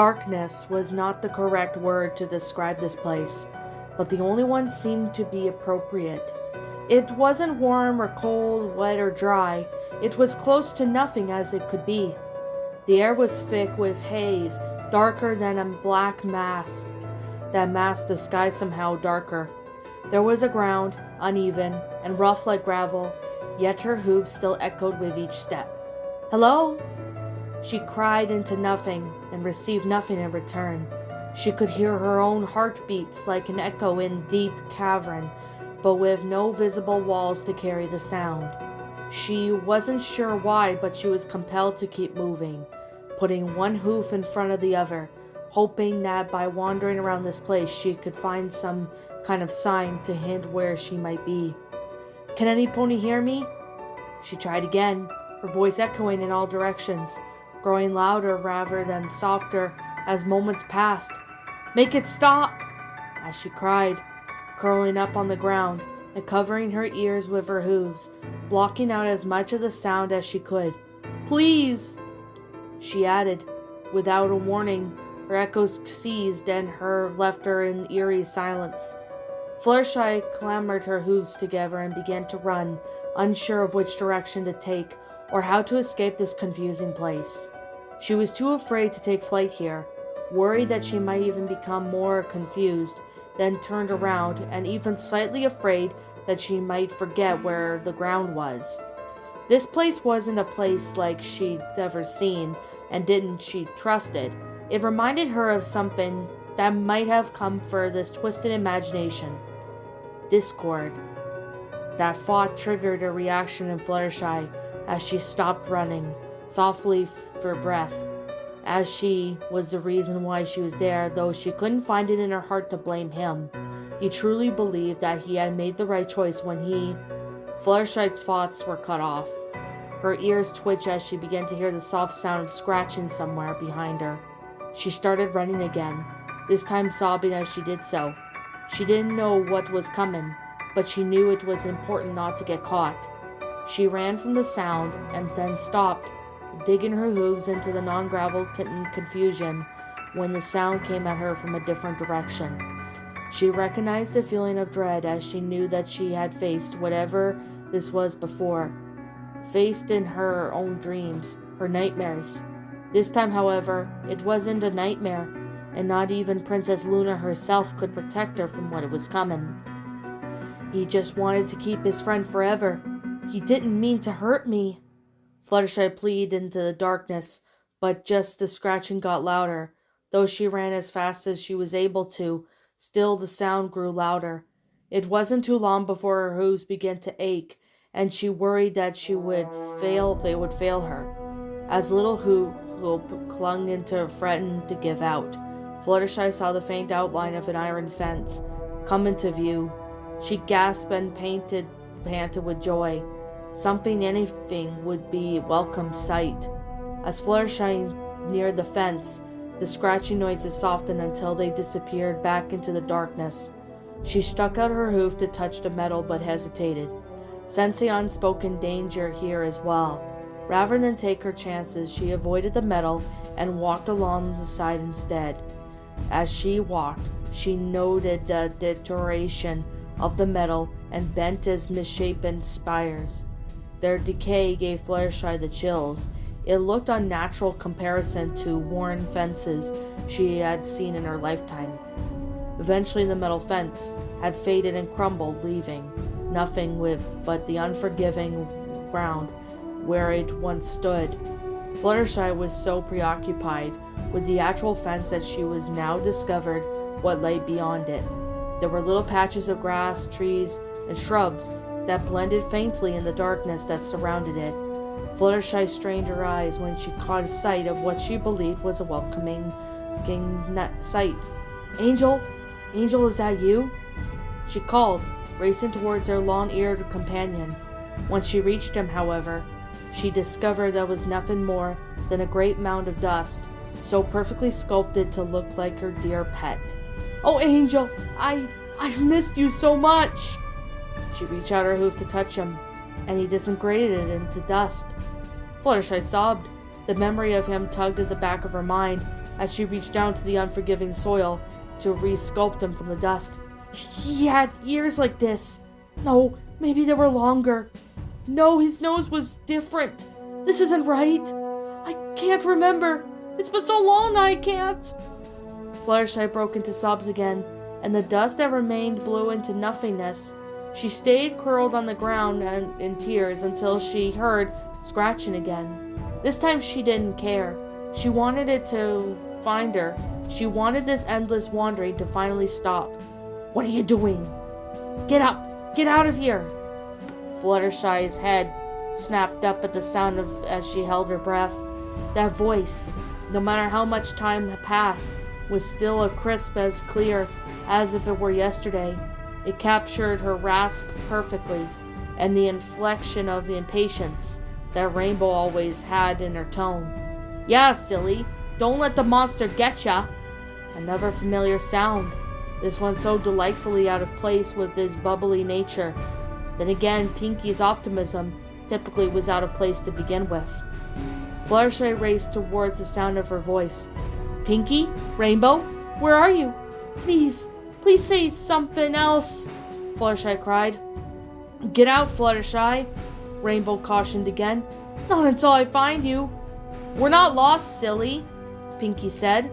Darkness was not the correct word to describe this place, but the only one seemed to be appropriate. It wasn't warm or cold, wet or dry. It was close to nothing as it could be. The air was thick with haze, darker than a black mask. That masked the sky somehow darker. There was a ground, uneven and rough like gravel, yet her hooves still echoed with each step. "Hello?" She cried into nothing and received nothing in return. She could hear her own heartbeats like an echo in deep cavern, but with no visible walls to carry the sound. She wasn't sure why, but she was compelled to keep moving, putting one hoof in front of the other, hoping that by wandering around this place she could find some kind of sign to hint where she might be. "Can any pony hear me?" She tried again, her voice echoing in all directions, growing louder rather than softer as moments passed. "Make it stop!" as she cried, curling up on the ground and covering her ears with her hooves, blocking out as much of the sound as she could. "Please!" she added. Without a warning, her echoes ceased and left her in eerie silence. Fluttershy clamored her hooves together and began to run, unsure of which direction to take or how to escape this confusing place. She was too afraid to take flight here, worried that she might even become more confused, then turned around, and even slightly afraid that she might forget where the ground was. This place wasn't a place like she'd ever seen, and didn't she trust it. It reminded her of something that might have come for this twisted imagination. Discord. That thought triggered a reaction in Fluttershy as she stopped running, softly for breath, as she was the reason why she was there, though she couldn't find it in her heart to blame him. He truly believed that he had made the right choice when Fluttershy's thoughts were cut off. Her ears twitched as she began to hear the soft sound of scratching somewhere behind her. She started running again, this time sobbing as she did so. She didn't know what was coming, but she knew it was important not to get caught. She ran from the sound and then stopped, digging her hooves into the non-gravel confusion when the sound came at her from a different direction. She recognized the feeling of dread as she knew that she had faced whatever this was before, faced in her own dreams, her nightmares. This time, however, it wasn't a nightmare, and not even Princess Luna herself could protect her from what was coming. He just wanted to keep his friend forever. He didn't mean to hurt me. Fluttershy pleaded into the darkness, but just the scratching got louder. Though she ran as fast as she was able to, still the sound grew louder. It wasn't too long before her hooves began to ache, and she worried that they would fail her. As little Hoop clung into threatened to give out, Fluttershy saw the faint outline of an iron fence come into view. She gasped and panted with joy. Anything would be a welcome sight. As Fluttershy neared the fence, the scratching noises softened until they disappeared back into the darkness. She stuck out her hoof to touch the metal but hesitated, sensing unspoken danger here as well. Rather than take her chances, she avoided the metal and walked along the side instead. As she walked, she noted the deterioration of the metal and bent as misshapen spires. Their decay gave Fluttershy the chills. It looked unnatural comparison to worn fences she had seen in her lifetime. Eventually the metal fence had faded and crumbled, leaving nothing but the unforgiving ground where it once stood. Fluttershy was so preoccupied with the actual fence that she was now discovered what lay beyond it. There were little patches of grass, trees, and shrubs that blended faintly in the darkness that surrounded it. Fluttershy strained her eyes when she caught sight of what she believed was a welcoming sight. Angel, is that you?" she called, racing towards her long-eared companion. When she reached him, however, she discovered there was nothing more than a great mound of dust, so perfectly sculpted to look like her dear pet. "Oh, Angel, I've missed you so much!" She reached out her hoof to touch him, and he disintegrated it into dust. Fluttershy sobbed. The memory of him tugged at the back of her mind as she reached down to the unforgiving soil to re-sculpt him from the dust. He had ears like this. No, maybe they were longer. No, his nose was different. This isn't right. I can't remember. It's been so long I can't. Fluttershy broke into sobs again, and the dust that remained blew into nothingness. She stayed curled on the ground and in tears until she heard scratching again. This time she didn't care. She wanted it to find her. She wanted this endless wandering to finally stop. What are you doing? Get up! Get out of here! Fluttershy's head snapped up at the sound of as she held her breath. That voice, no matter how much time had passed, was still as crisp as clear as if it were yesterday. It captured her rasp perfectly, and the inflection of the impatience that Rainbow always had in her tone. Yeah, silly. Don't let the monster get ya. Another familiar sound, this one so delightfully out of place with his bubbly nature. Then again, Pinky's optimism typically was out of place to begin with. Fluttershy raced towards the sound of her voice. Pinky? Rainbow? Where are you? Please say something else, Fluttershy cried. Get out, Fluttershy, Rainbow cautioned again. Not until I find you. We're not lost, silly, Pinky said.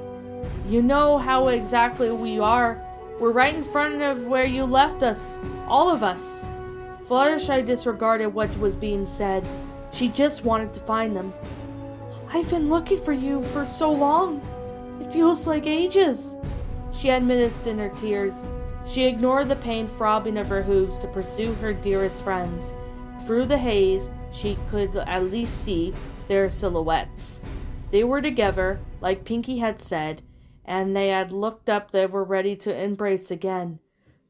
You know how exactly we are. We're right in front of where you left us, all of us. Fluttershy disregarded what was being said. She just wanted to find them. I've been looking for you for so long. It feels like ages, she admitted in her tears. She ignored the pain throbbing of her hooves to pursue her dearest friends. Through the haze, she could at least see their silhouettes. They were together, like Pinky had said, and they had looked up. They were ready to embrace again.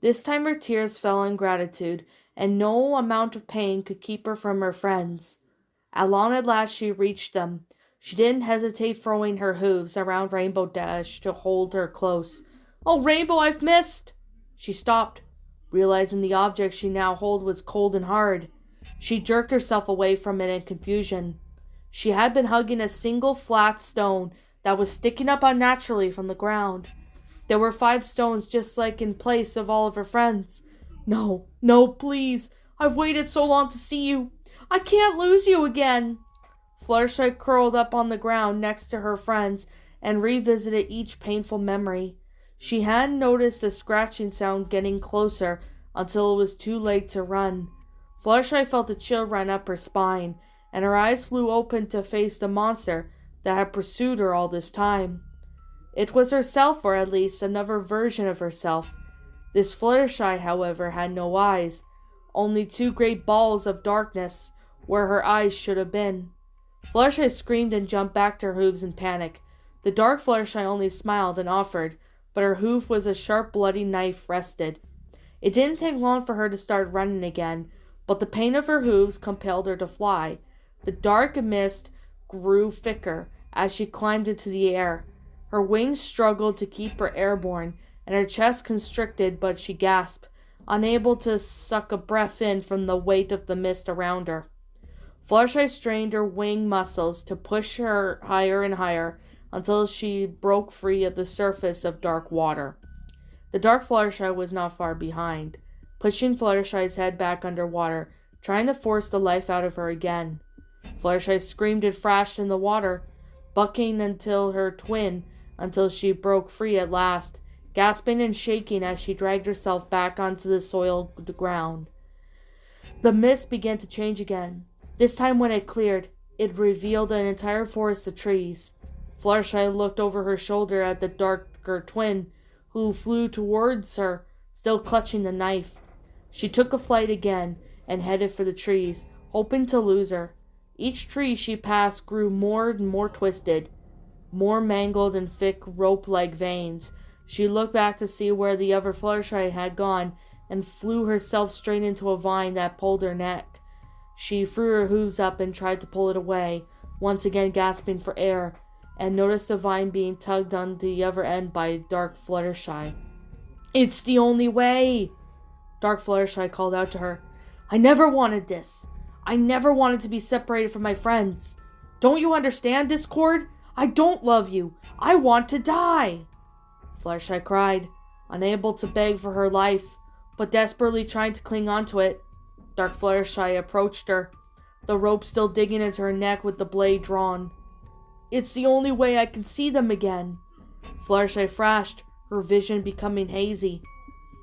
This time her tears fell in gratitude, and no amount of pain could keep her from her friends. At last she reached them. She didn't hesitate, throwing her hooves around Rainbow Dash to hold her close. Oh, Rainbow, I've missed! She stopped, realizing the object she now held was cold and hard. She jerked herself away from it in confusion. She had been hugging a single flat stone that was sticking up unnaturally from the ground. There were 5 stones just like in place of all of her friends. No, please. I've waited so long to see you. I can't lose you again. Fluttershy curled up on the ground next to her friends and revisited each painful memory. She hadn't noticed the scratching sound getting closer until it was too late to run. Fluttershy felt a chill run up her spine, and her eyes flew open to face the monster that had pursued her all this time. It was herself, or at least another version of herself. This Fluttershy, however, had no eyes, only 2 great balls of darkness where her eyes should have been. Fluttershy screamed and jumped back to her hooves in panic. The dark Fluttershy only smiled and offered, but her hoof was a sharp, bloody knife rested. It didn't take long for her to start running again, but the pain of her hooves compelled her to fly. The dark mist grew thicker as she climbed into the air. Her wings struggled to keep her airborne, and her chest constricted, but she gasped, unable to suck a breath in from the weight of the mist around her. Fluttershy strained her wing muscles to push her higher and higher until she broke free of the surface of dark water. The dark Fluttershy was not far behind, pushing Fluttershy's head back underwater, trying to force the life out of her again. Fluttershy screamed and thrashed in the water, bucking until she broke free at last, gasping and shaking as she dragged herself back onto the soiled ground. The mist began to change again. This time when it cleared, it revealed an entire forest of trees. Fluttershy looked over her shoulder at the darker twin, who flew towards her, still clutching the knife. She took a flight again and headed for the trees, hoping to lose her. Each tree she passed grew more and more twisted, more mangled and thick rope-like veins. She looked back to see where the other Fluttershy had gone and flew herself straight into a vine that pulled her neck. She threw her hooves up and tried to pull it away, once again gasping for air, and noticed the vine being tugged on the other end by Dark Fluttershy. It's the only way! Dark Fluttershy called out to her. I never wanted this. I never wanted to be separated from my friends. Don't you understand, Discord? I don't love you. I want to die. Fluttershy cried, unable to beg for her life, but desperately trying to cling onto it. Dark Fluttershy approached her, the rope still digging into her neck with the blade drawn. It's the only way I can see them again. Fluttershy flashed, her vision becoming hazy.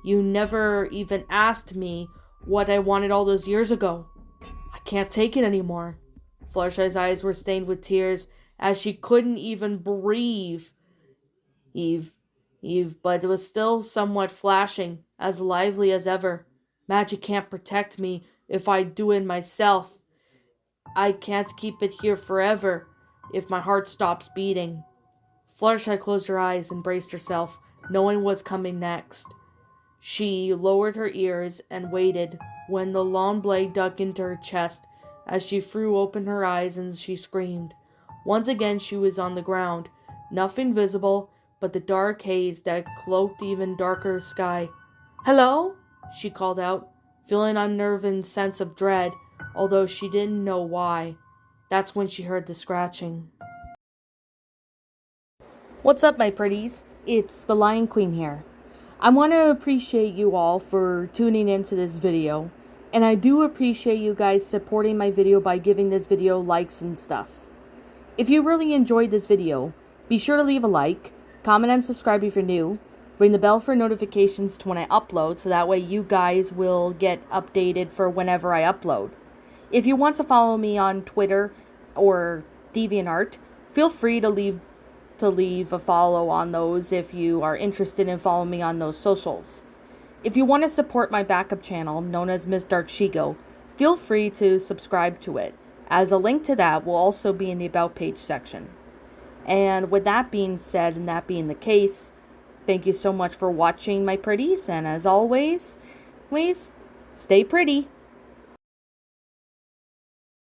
You never even asked me what I wanted all those years ago. I can't take it anymore. Fluttershy's eyes were stained with tears as she couldn't even breathe. Eve, but it was still somewhat flashing, as lively as ever. Magic can't protect me if I do it myself. I can't keep it here forever if my heart stops beating. Fluttershy closed her eyes and braced herself, knowing what's coming next. She lowered her ears and waited when the long blade dug into her chest as she threw open her eyes and she screamed. Once again she was on the ground, nothing visible but the dark haze that cloaked even darker sky. Hello? She called out, feeling an unnerving sense of dread, although she didn't know why. That's when she heard the scratching. What's up, my pretties? It's the Lion Queen here. I want to appreciate you all for tuning into this video, and I do appreciate you guys supporting my video by giving this video likes and stuff. If you really enjoyed this video, be sure to leave a like, comment and subscribe if you're new, ring the bell for notifications to when I upload so that way you guys will get updated for whenever I upload. If you want to follow me on Twitter or DeviantArt, feel free to leave a follow on those if you are interested in following me on those socials. If you want to support my backup channel, known as Miss Dark Shigo, feel free to subscribe to it, as a link to that will also be in the About page section. And with that being said, and that being the case, thank you so much for watching, my pretties, and as always, please stay pretty.